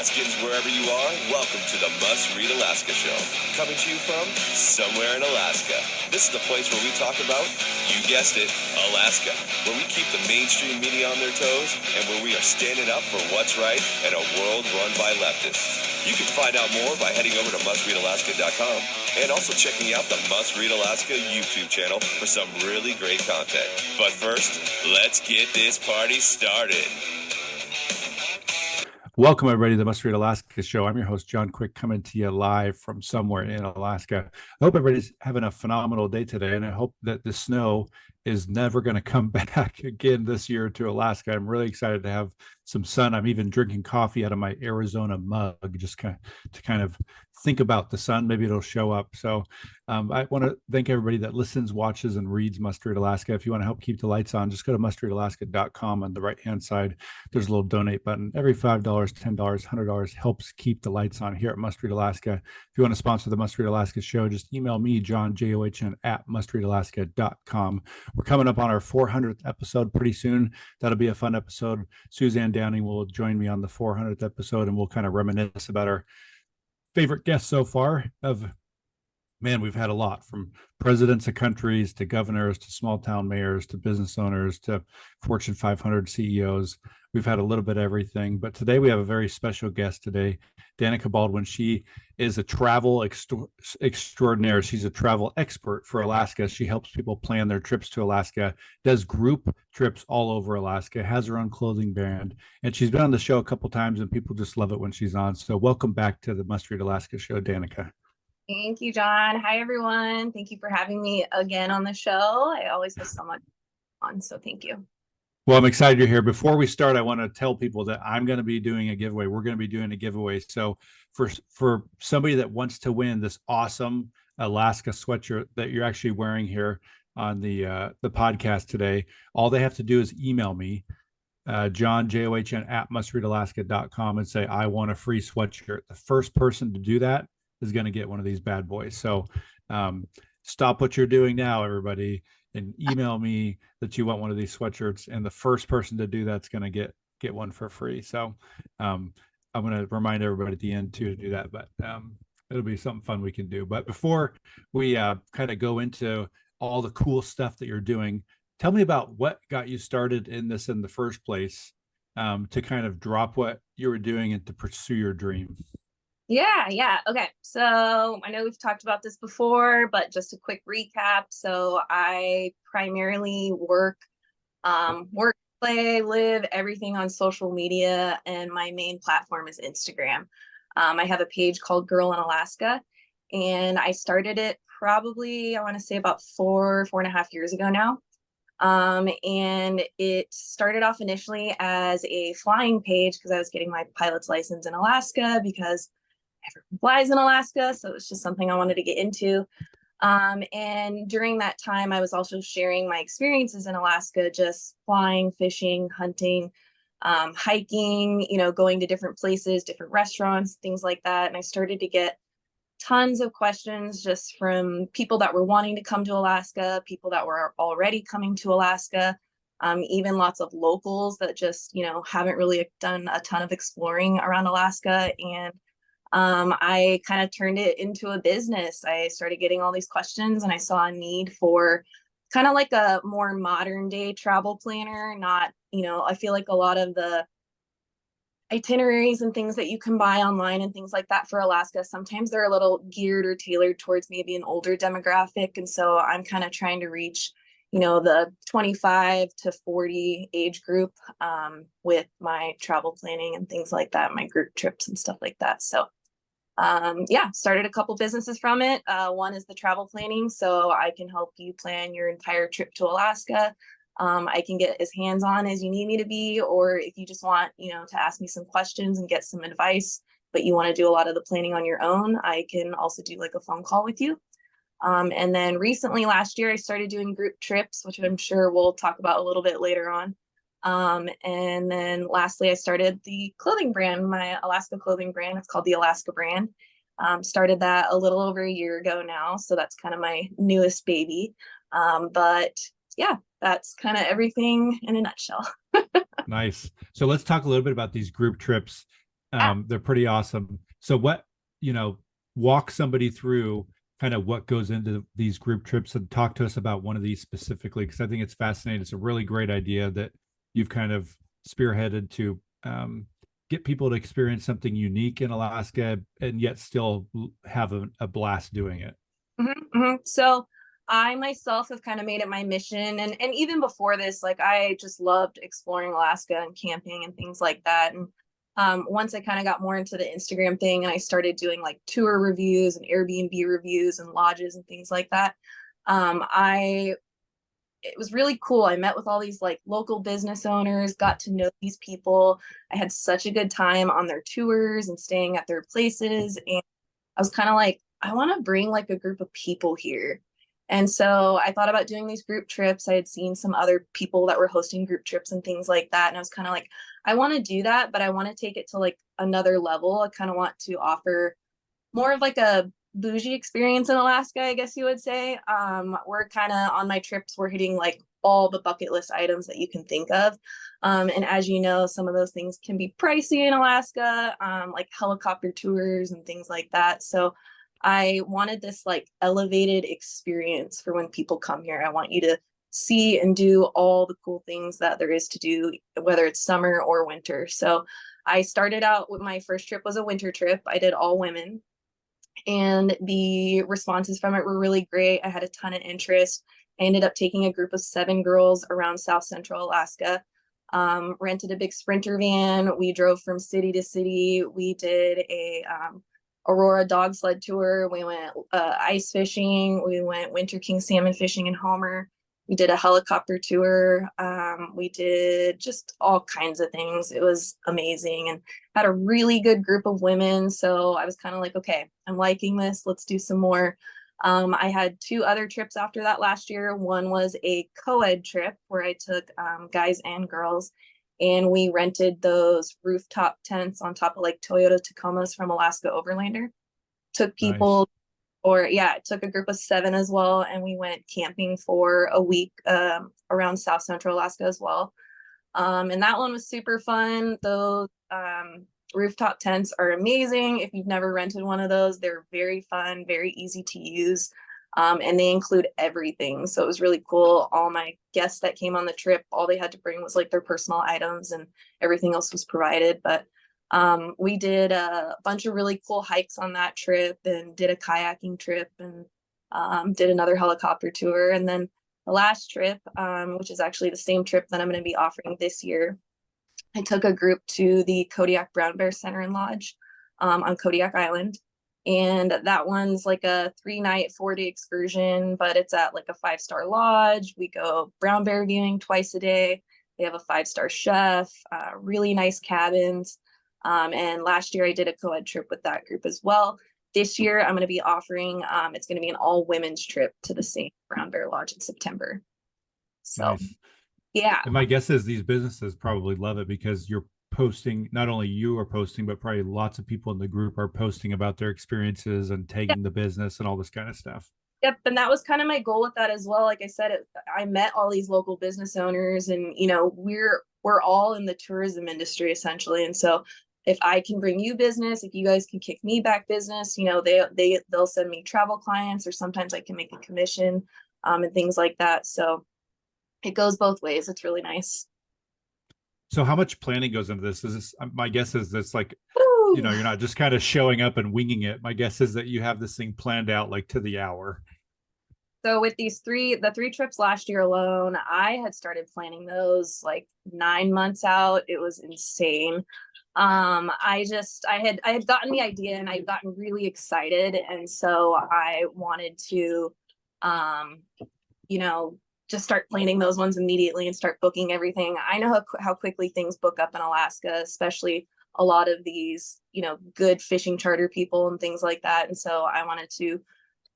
Alaskans, wherever you are, welcome to the Must Read Alaska Show. Coming to you from somewhere in Alaska. This is the place where we talk about, you guessed it, Alaska. Where we keep the mainstream media on their toes and where we are standing up for what's right in a world run by leftists. You can find out more by heading over to mustreadalaska.com and also checking out the Must Read Alaska YouTube channel for some really great content. But first, let's get this party started. Welcome, everybody, to the Must Read Alaska Show. I'm your host, John Quick, coming to you live from somewhere in Alaska. I hope everybody's having a phenomenal day today, and I hope that the snow is never going to come back again this year to Alaska. I'm really excited to have some sun. I'm even drinking coffee out of my Arizona mug, just to kind of think about the sun. Maybe it'll show up. So I want to thank everybody that listens, watches, and reads Must Read Alaska. If you want to help keep the lights on, just go to mustreadalaska.com. On the right-hand side, there's a little donate button. Every $5, $10, $100 helps keep the lights on here at Must Read Alaska. If you want to sponsor the Must Read Alaska show, just email me, John, John, at mustreadalaska.com. We're coming up on our 400th episode pretty soon. That'll be a fun episode. Suzanne Downing will join me on the 400th episode, and we'll kind of reminisce about our favorite guests so far. We've had a lot, from presidents of countries to governors to small town mayors to business owners to Fortune 500 CEOs. We've had a little bit of everything, but today we have a very special guest today, Danika Baldwin. She is a travel extraordinaire. She's a travel expert for Alaska. She helps people plan their trips to Alaska, does group trips all over Alaska, has her own clothing brand, and she's been on the show a couple times, and people just love it when she's on. So welcome back to the Must Read Alaska show, Danika. Thank you, John. Hi, everyone. Thank you for having me again on the show. I always have so much fun, so thank you. Well, I'm excited you're here. Before we start, I want to tell people that I'm going to be doing a giveaway. We're going to be doing a giveaway. So for somebody that wants to win this awesome Alaska sweatshirt that you're actually wearing here on the podcast today, all they have to do is email me, John, John, at mustreadalaska.com, and say, I want a free sweatshirt. The first person to do that is going to get one of these bad boys. So stop what you're doing now, everybody, and email me that you want one of these sweatshirts, and the first person to do that's going to get one for free. So I'm going to remind everybody at the end too to do that, but it'll be something fun we can do. But before we kind of go into all the cool stuff that you're doing, tell me about what got you started in this in the first place, to kind of drop what you were doing and to pursue your dream. Yeah. Okay. So I know we've talked about this before, but just a quick recap. So I primarily work, play, live, everything on social media, and my main platform is Instagram. I have a page called Girl in Alaska, and I started it probably, I want to say about 4.5 years ago now. And it started off initially as a flying page because I was getting my pilot's license in Alaska because everyone flies in Alaska. So it was just something I wanted to get into. And during that time, I was also sharing my experiences in Alaska, just flying, fishing, hunting, hiking, going to different places, different restaurants, things like that. And I started to get tons of questions just from people that were wanting to come to Alaska, people that were already coming to Alaska, even lots of locals that just, haven't really done a ton of exploring around Alaska. And I kind of turned it into a business. I started getting all these questions, and I saw a need for kind of like a more modern day travel planner. Not, I feel like a lot of the itineraries and things that you can buy online and things like that for Alaska, sometimes they're a little geared or tailored towards maybe an older demographic. And so I'm kind of trying to reach, the 25 to 40 age group with my travel planning and things like that, my group trips and stuff like that. So started a couple businesses from it. One is the travel planning, so I can help you plan your entire trip to Alaska. I can get as hands-on as you need me to be, or if you just want, to ask me some questions and get some advice, but you want to do a lot of the planning on your own, I can also do like a phone call with you. And then recently, last year, I started doing group trips, which I'm sure we'll talk about a little bit later on. And then lastly, I started the clothing brand, my Alaska clothing brand. It's called the Alaska brand. Started that a little over a year ago now. So that's kind of my newest baby. But yeah, that's kind of everything in a nutshell. Nice. So let's talk a little bit about these group trips. Yeah. They're pretty awesome. So what, walk somebody through kind of what goes into these group trips and talk to us about one of these specifically, because I think it's fascinating. It's a really great idea that you've kind of spearheaded to get people to experience something unique in Alaska and yet still have a blast doing it. So I myself have kind of made it my mission, and even before this, like I just loved exploring Alaska and camping and things like that. And once I kind of got more into the Instagram thing and I started doing like tour reviews and Airbnb reviews and lodges and things like that, I it was really cool. I met with all these like local business owners, got to know these people. I had such a good time on their tours and staying at their places. And I was kind of like, I want to bring like a group of people here. And so I thought about doing these group trips. I had seen some other people that were hosting group trips and things like that. And I was kind of like, I want to do that, but I want to take it to like another level. I kind of want to offer more of like a bougie experience in Alaska, I guess you would say. We're kind of on my trips, we're hitting like all the bucket list items that you can think of. And as you know, some of those things can be pricey in Alaska, like helicopter tours and things like that. So I wanted this like elevated experience for when people come here. I want you to see and do all the cool things that there is to do, whether it's summer or winter. So I started out with my first trip was a winter trip. I did all women, and the responses from it were really great. I had a ton of interest. I ended up taking a group of 7 girls around South Central Alaska, rented a big Sprinter van. We drove from city to city. We did a Aurora dog sled tour. We went ice fishing. We went winter king salmon fishing in Homer. We did a helicopter tour. We did just all kinds of things. It was amazing and had a really good group of women. So I was kind of like, okay, I'm liking this. Let's do some more. I had 2 other trips after that last year. One was a co-ed trip where I took guys and girls, and we rented those rooftop tents on top of like Toyota Tacomas from Alaska Overlander. Took Nice. people or yeah, it took a group of 7 as well, and we went camping for a week around South Central Alaska as well. And that one was super fun. Those rooftop tents are amazing. If you've never rented one of those, they're very fun, very easy to use, and they include everything. So it was really cool. All my guests that came on the trip, all they had to bring was like their personal items, and everything else was provided. But we did a bunch of really cool hikes on that trip and did a kayaking trip and did another helicopter tour. And then the last trip, which is actually the same trip that I'm going to be offering this year, I took a group to the Kodiak Brown Bear Center and Lodge on Kodiak Island. And that one's like a 3-night, 4-day excursion, but it's at like a 5-star lodge. We go brown bear viewing twice a day. They have a 5-star chef, really nice cabins. And last year I did a co-ed trip with that group as well. This year I'm going to be offering, it's going to be an all women's trip to the same Brown Bear Lodge in September. So, Nice. yeah. And my guess is these businesses probably love it because you're posting, not only you are posting, but probably lots of people in the group are posting about their experiences and tagging the business and all this kind of stuff. Yep, and that was kind of my goal with that as well. Like I said, I met all these local business owners, and we're all in the tourism industry essentially. And so, if I can bring you business, if you guys can kick me back business, they'll send me travel clients, or sometimes I can make a commission, and things like that. So it goes both ways. It's really nice. So how much planning goes into this? Is this, my guess is that's like, Woo! you're not just kind of showing up and winging it. My guess is that you have this thing planned out like to the hour. So with the 3 trips last year alone, I had started planning those like 9 months out. It was insane. I had gotten the idea and I'd gotten really excited. And so I wanted to, you know, just start planning those ones immediately and start booking everything. I know how quickly things book up in Alaska, especially a lot of these, good fishing charter people and things like that. And so I wanted to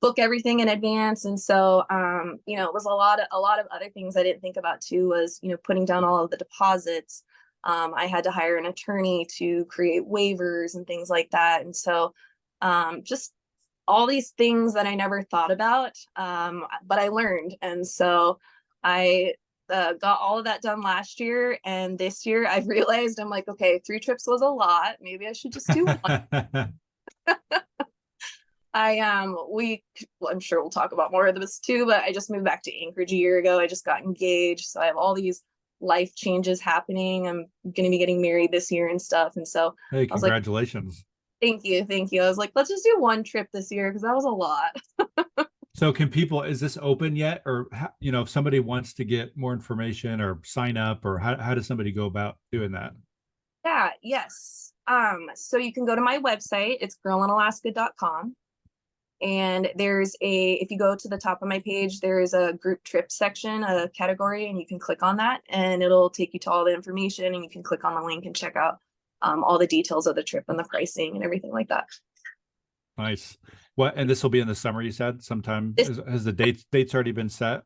book everything in advance. And so, it was a lot of other things I didn't think about too, was, putting down all of the deposits. I had to hire an attorney to create waivers and things like that. And so, just all these things that I never thought about, but I learned. And so I got all of that done last year, and this year I've realized I'm like, okay, 3 trips was a lot. Maybe I should just do one. I'm sure we'll talk about more of this too, but I just moved back to Anchorage a year ago. I just got engaged, so I have all these life changes happening. I'm going to be getting married this year and stuff, and so Hey, I was like, congratulations. thank you, thank you. I was like, let's just do one trip this year because that was a lot. So can people, is this open yet? Or, if somebody wants to get more information or sign up, or how does somebody go about doing that? Yeah, yes. So you can go to my website. It's girlinalaska.com. And if you go to the top of my page, there is a group trip section, a category, and you can click on that and it'll take you to all the information, and you can click on the link and check out all the details of the trip and the pricing and everything like that. Nice. And this will be in the summer, you said sometime. Has the dates already been set?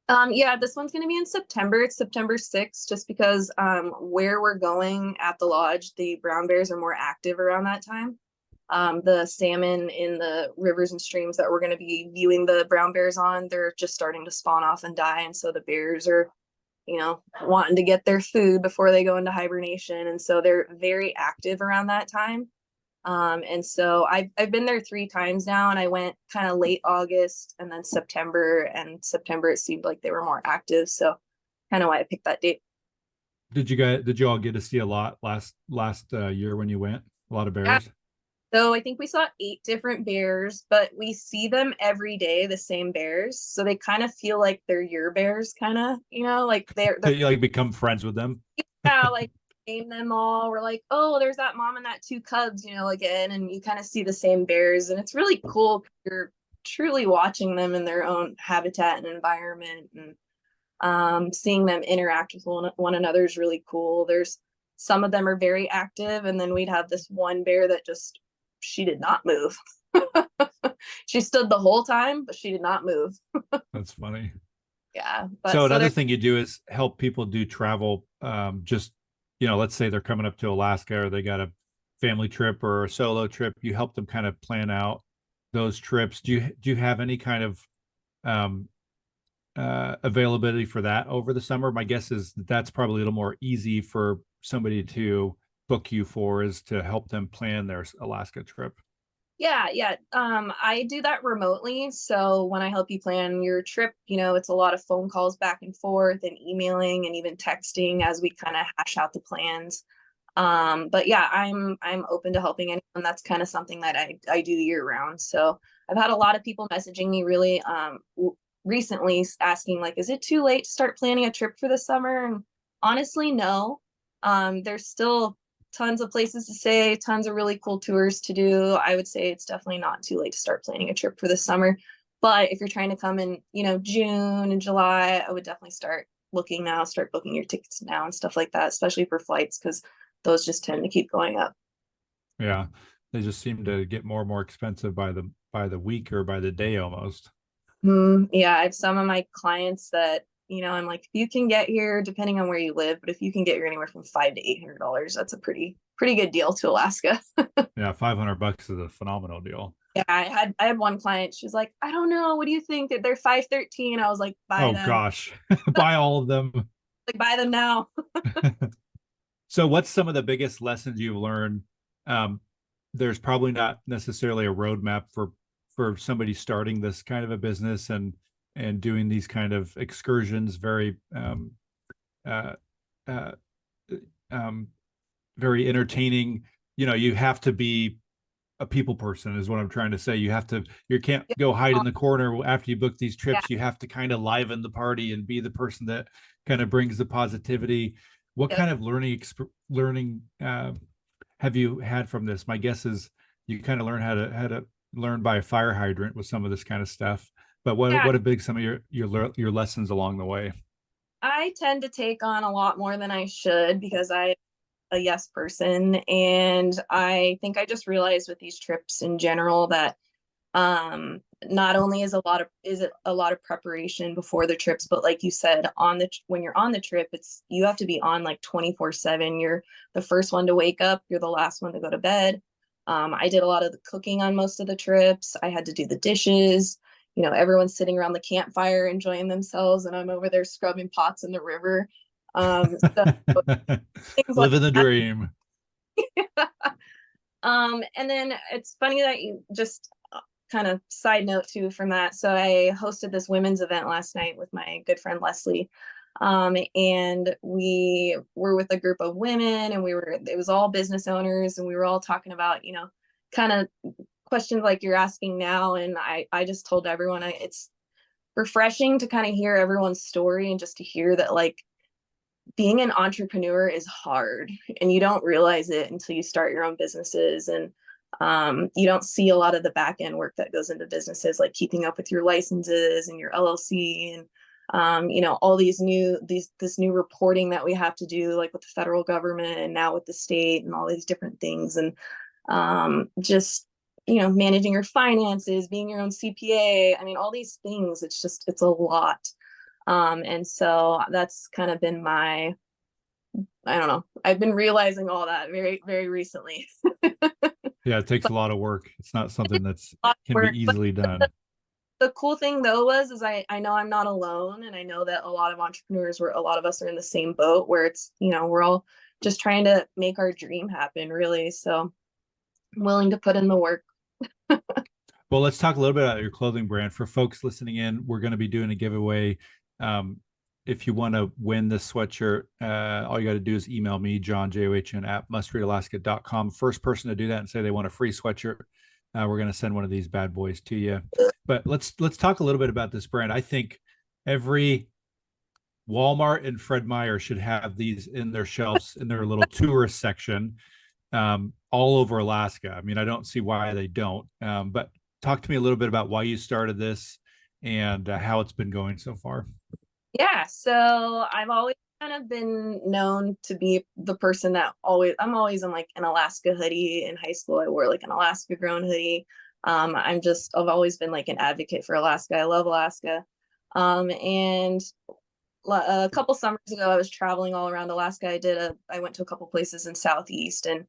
Yeah, this one's going to be in September. It's September 6th, just because where we're going at the lodge, the brown bears are more active around that time. The salmon in the rivers and streams that we're going to be viewing the brown bears on, they're just starting to spawn off and die. And so the bears are, wanting to get their food before they go into hibernation. And so they're very active around that time. And so I've been there 3 times now, and I went kind of late August and then September, and September it seemed like they were more active. So kind of why I picked that date. Did you all get to see a lot last year when you went? A lot of bears? Yeah. So I think we saw 8 different bears, but we see them every day, the same bears. So they kind of feel like they're your bears, kind of, like they're You like become friends with them? yeah, like name them all. We're like, oh, there's that mom and that 2 cubs, again, and you kind of see the same bears, and it's really cool. You're truly watching them in their own habitat and environment, and seeing them interact with one another is really cool. There's some of them are very active, and then we'd have this one bear that she did not move. She stood the whole time, but she did not move. That's funny. Yeah. So another thing you do is help people do travel. Just, let's say they're coming up to Alaska, or they got a family trip or a solo trip. You help them kind of plan out those trips. Do you have any kind of availability for that over the summer? My guess is that's probably a little more easy for somebody to book you for, is to help them plan their Alaska trip. Yeah. I do that remotely. So when I help you plan your trip, it's a lot of phone calls back and forth and emailing and even texting as we kind of hash out the plans. But yeah, I'm open to helping anyone. That's kind of something that I do year round. So I've had a lot of people messaging me really recently asking, like, is it too late to start planning a trip for the summer? And honestly, no. There's still tons of places to stay, tons of really cool tours to do. I would say it's definitely not too late to start planning a trip for the summer. But if you're trying to come in, June and July, I would definitely start looking now, start booking your tickets now and stuff like that, especially for flights, because those just tend to keep going up. Yeah. They just seem to get more and more expensive by the week or by the day almost. Yeah, I have some of my clients that, I'm like, if you can get here, depending on where you live, but if you can get here anywhere from $500 to $800, that's a pretty good deal to Alaska. Yeah, $500 is a phenomenal deal. Yeah, I had one client. She was like, I don't know, what do you think? They're $513. I was like, buy them. Gosh, buy all of them. Like, buy them now. So what's some of the biggest lessons you've learned? There's probably not necessarily a roadmap for somebody starting this kind of a business and doing these kind of excursions, very very entertaining. You have to be a people person, is what I'm trying to say. You can't go hide in the corner after you book these trips. You have to kind of liven the party and be the person that kind of brings the positivity. What kind of learning have you had from this? My guess is you kind of learn how to learn by a fire hydrant with some of this kind of stuff. But what have been some of your lessons along the way? I tend to take on a lot more than I should because I'm a yes person, and I think I just realized with these trips in general that not only is it a lot of preparation before the trips, but like you said, when you're on the trip, you have to be on like 24/7. You're the first one to wake up, you're the last one to go to bed. I did a lot of the cooking on most of the trips. I had to do the dishes. everyone's sitting around the campfire enjoying themselves, and I'm over there scrubbing pots in the river. So things like Living the that. dream. And then it's funny that you just kind of side note too from that. So I hosted this women's event last night with my good friend Leslie. And we were with a group of women, and it was all business owners, and we were all talking about, kind of questions like you're asking now. And I just told everyone it's refreshing to kind of hear everyone's story, and just to hear that, like, being an entrepreneur is hard, and you don't realize it until you start your own businesses. And you don't see a lot of the back end work that goes into businesses, like keeping up with your licenses and your LLC, and all this new reporting that we have to do, like with the federal government and now with the state, and all these different things. And just managing your finances, being your own CPA. I mean, all these things. It's a lot. And so that's kind of been I don't know. I've been realizing all that very, very recently. Yeah, it takes a lot of work. It's not something that's can be Work, but easily done. the cool thing though is I know I'm not alone, and I know that a lot of entrepreneurs, a lot of us are in the same boat, where it's, we're all just trying to make our dream happen, really. So I'm willing to put in the work. Well, let's talk a little bit about your clothing brand. For folks listening in, we're going to be doing a giveaway. If you want to win this sweatshirt, all you got to do is email me, John, JOHN, at mustreadalaska.com. First person to do that and say they want a free sweatshirt, we're going to send one of these bad boys to you. But let's talk a little bit about this brand. I think every Walmart and Fred Meyer should have these in their shelves in their little tourist section, all over Alaska. I mean, I don't see why they don't. But talk to me a little bit about why you started this and how it's been going so far. Yeah, so I've always kind of been known to be the person that I'm always in like an Alaska hoodie. In high school, I wore like an Alaska grown hoodie. I've always been like an advocate for Alaska. I love Alaska. And a couple summers ago, I was traveling all around Alaska. I went to a couple places in Southeast, and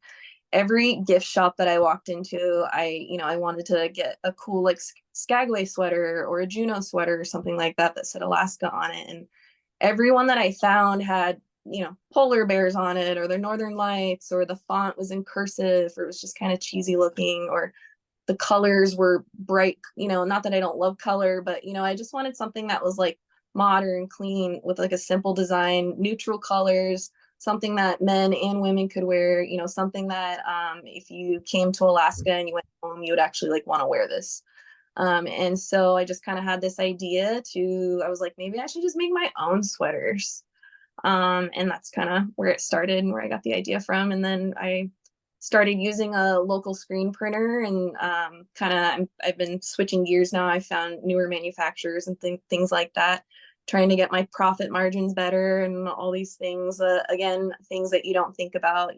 every gift shop that I walked into, I wanted to get a cool like Skagway sweater or a Juneau sweater or something like that said Alaska on it. And everyone that I found had, polar bears on it, or their northern lights, or the font was in cursive, or it was just kind of cheesy looking, or the colors were bright, not that I don't love color, but I just wanted something that was like modern, clean, with like a simple design, neutral colors, something that men and women could wear, something that if you came to Alaska and you went home, you would actually like want to wear this. And so I just kind of had this idea I was like, maybe I should just make my own sweaters. And that's kind of where it started and where I got the idea from. And then I started using a local screen printer, and I've been switching gears now. I found newer manufacturers and things like that, trying to get my profit margins better and all these things. Again, things that you don't think about,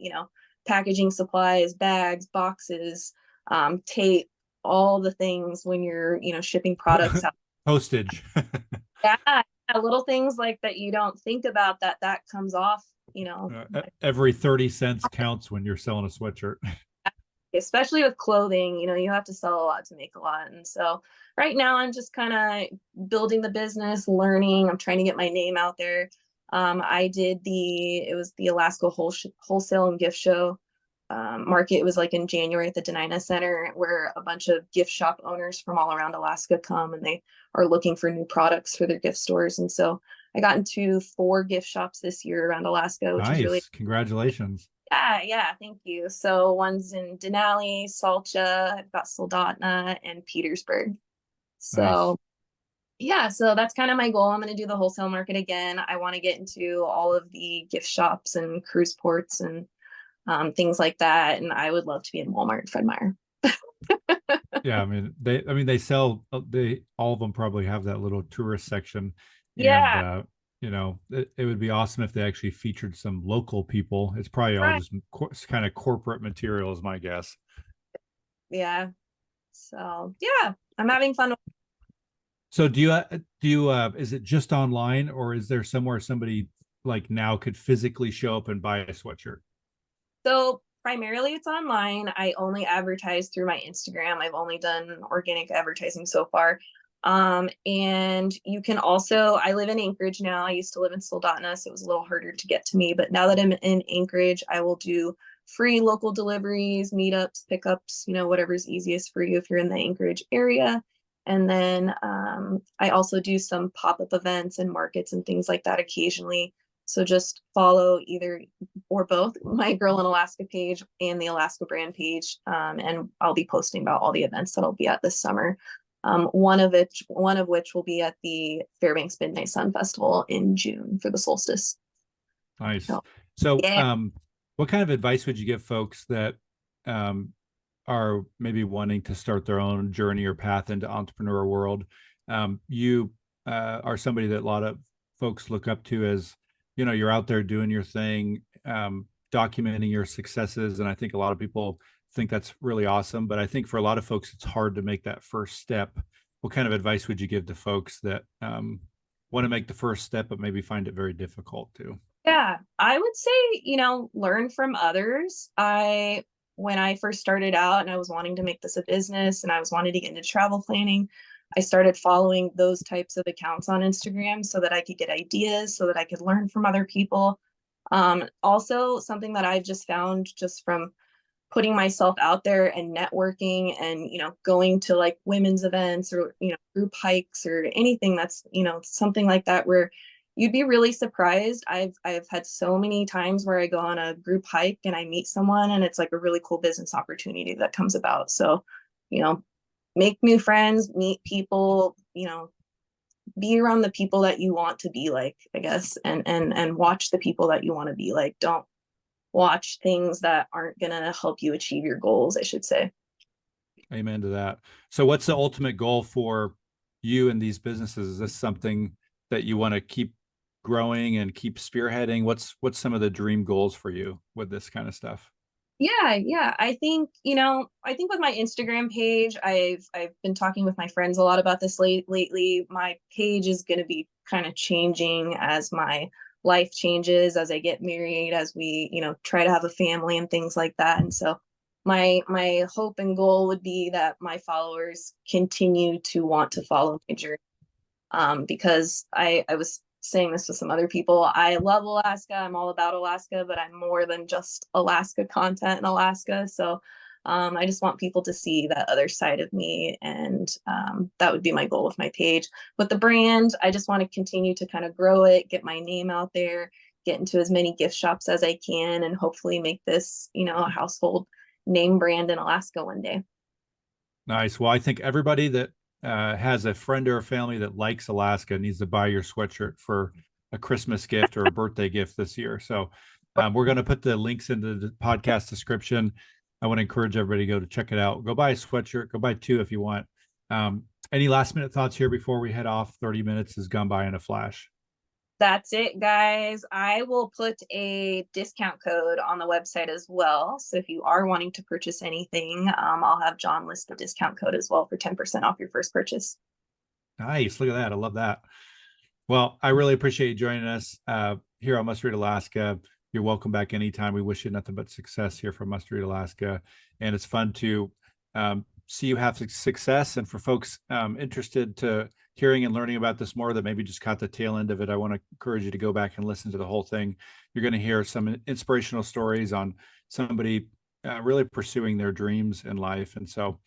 packaging supplies, bags, boxes, tape, all the things when you're, shipping products out. Postage. Yeah, little things like that you don't think about that comes off, Every 30 cents counts when you're selling a sweatshirt. Especially with clothing, you have to sell a lot to make a lot. And so right now I'm just kind of building the business, learning. I'm trying to get my name out there. It was the Alaska Wholesale and Gift Show market. It was like in January at the Danika Center, where a bunch of gift shop owners from all around Alaska come, and they are looking for new products for their gift stores. And so I got into 4 gift shops this year around Alaska, which is really congratulations. Yeah, thank you. So one's in Denali, Salcha, I've got Soldotna, and Petersburg. So yeah, so that's kind of my goal. I'm going to do the wholesale market again. I want to get into all of the gift shops and cruise ports and things like that. And I would love to be in Walmart and Fred Meyer. Yeah, they sell, all of them probably have that little tourist section. Yeah. And it would be awesome if they actually featured some local people. It's probably all just kind of corporate material, is my guess. Yeah. So yeah, I'm having fun. So do you is it just online, or is there somewhere somebody like now could physically show up and buy a sweatshirt? So primarily it's online. I only advertise through my Instagram. I've only done organic advertising so far. And you can also, I live in Anchorage now. I used to live in Soldotna, so it was a little harder to get to me. But now that I'm in Anchorage, I will do free local deliveries, meetups, pickups, whatever's easiest for you if you're in the Anchorage area. And then I also do some pop-up events and markets and things like that occasionally. So just follow either or both my Girl in Alaska page and the Alaska brand page. And I'll be posting about all the events that I'll be at this summer. One of which will be at the Fairbanks Midnight Sun Festival in June for the solstice. Nice. So yeah. What kind of advice would you give folks that are maybe wanting to start their own journey or path into entrepreneur world? You are somebody that a lot of folks look up to as, you're out there doing your thing, documenting your successes. And I think a lot of people think that's really awesome. But I think for a lot of folks, it's hard to make that first step. What kind of advice would you give to folks that want to make the first step, but maybe find it very difficult to? Yeah, I would say, learn from others. When I first started out and I was wanting to make this a business and I was wanting to get into travel planning, I started following those types of accounts on Instagram so that I could get ideas, so that I could learn from other people. Also, something that I've just found just from putting myself out there and networking and, going to like women's events or, group hikes or anything that's, something like that where you'd be really surprised. I've had so many times where I go on a group hike and I meet someone and it's like a really cool business opportunity that comes about. So, make new friends, meet people, be around the people that you want to be like, I guess, and watch the people that you want to be like. Don't watch things that aren't going to help you achieve your goals, I should say. Amen to that. So what's the ultimate goal for you and these businesses? Is this something that you want to keep growing and keep spearheading? What's some of the dream goals for you with this kind of stuff? Yeah. I think with my Instagram page, I've been talking with my friends a lot about this lately. My page is going to be kind of changing as my life changes, as I get married, as we, try to have a family and things like that. And so my hope and goal would be that my followers continue to want to follow my journey. Because I was saying this to some other people. I love Alaska. I'm all about Alaska, but I'm more than just Alaska content in Alaska. So I just want people to see that other side of me. And that would be my goal with my page. With the brand, I just want to continue to kind of grow it, get my name out there, get into as many gift shops as I can, and hopefully make this, a household name brand in Alaska one day. Nice. Well, I think everybody that has a friend or a family that likes Alaska needs to buy your sweatshirt for a Christmas gift or a birthday gift this year. So we're going to put the links into the podcast description. I want to encourage everybody to go to check it out. Go buy a sweatshirt. Go buy two if you want. Any last minute thoughts here before we head off? 30 minutes has gone by in a flash. That's it, guys. I will put a discount code on the website as well. So if you are wanting to purchase anything, I'll have John list the discount code as well for 10% off your first purchase. Nice. Look at that. I love that. Well, I really appreciate you joining us here on Must Read Alaska. You're welcome back anytime. We wish you nothing but success here from Must Read Alaska. And it's fun to see you have success. And for folks interested to hearing and learning about this more that maybe just caught the tail end of it, I want to encourage you to go back and listen to the whole thing. You're going to hear some inspirational stories on somebody really pursuing their dreams in life. And so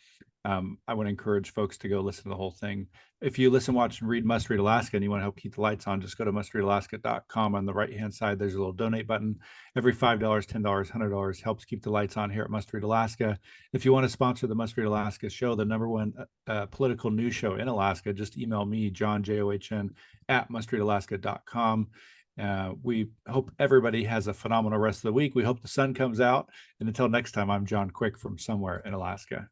I want to encourage folks to go listen to the whole thing. If you listen, watch, and read Must Read Alaska and you want to help keep the lights on, just go to mustreadalaska.com. On the right-hand side, there's a little donate button. Every $5, $10, $100 helps keep the lights on here at Must Read Alaska. If you want to sponsor the Must Read Alaska show, the #1 political news show in Alaska, just email me, John, John, at mustreadalaska.com. We hope everybody has a phenomenal rest of the week. We hope the sun comes out. And until next time, I'm John Quick from somewhere in Alaska.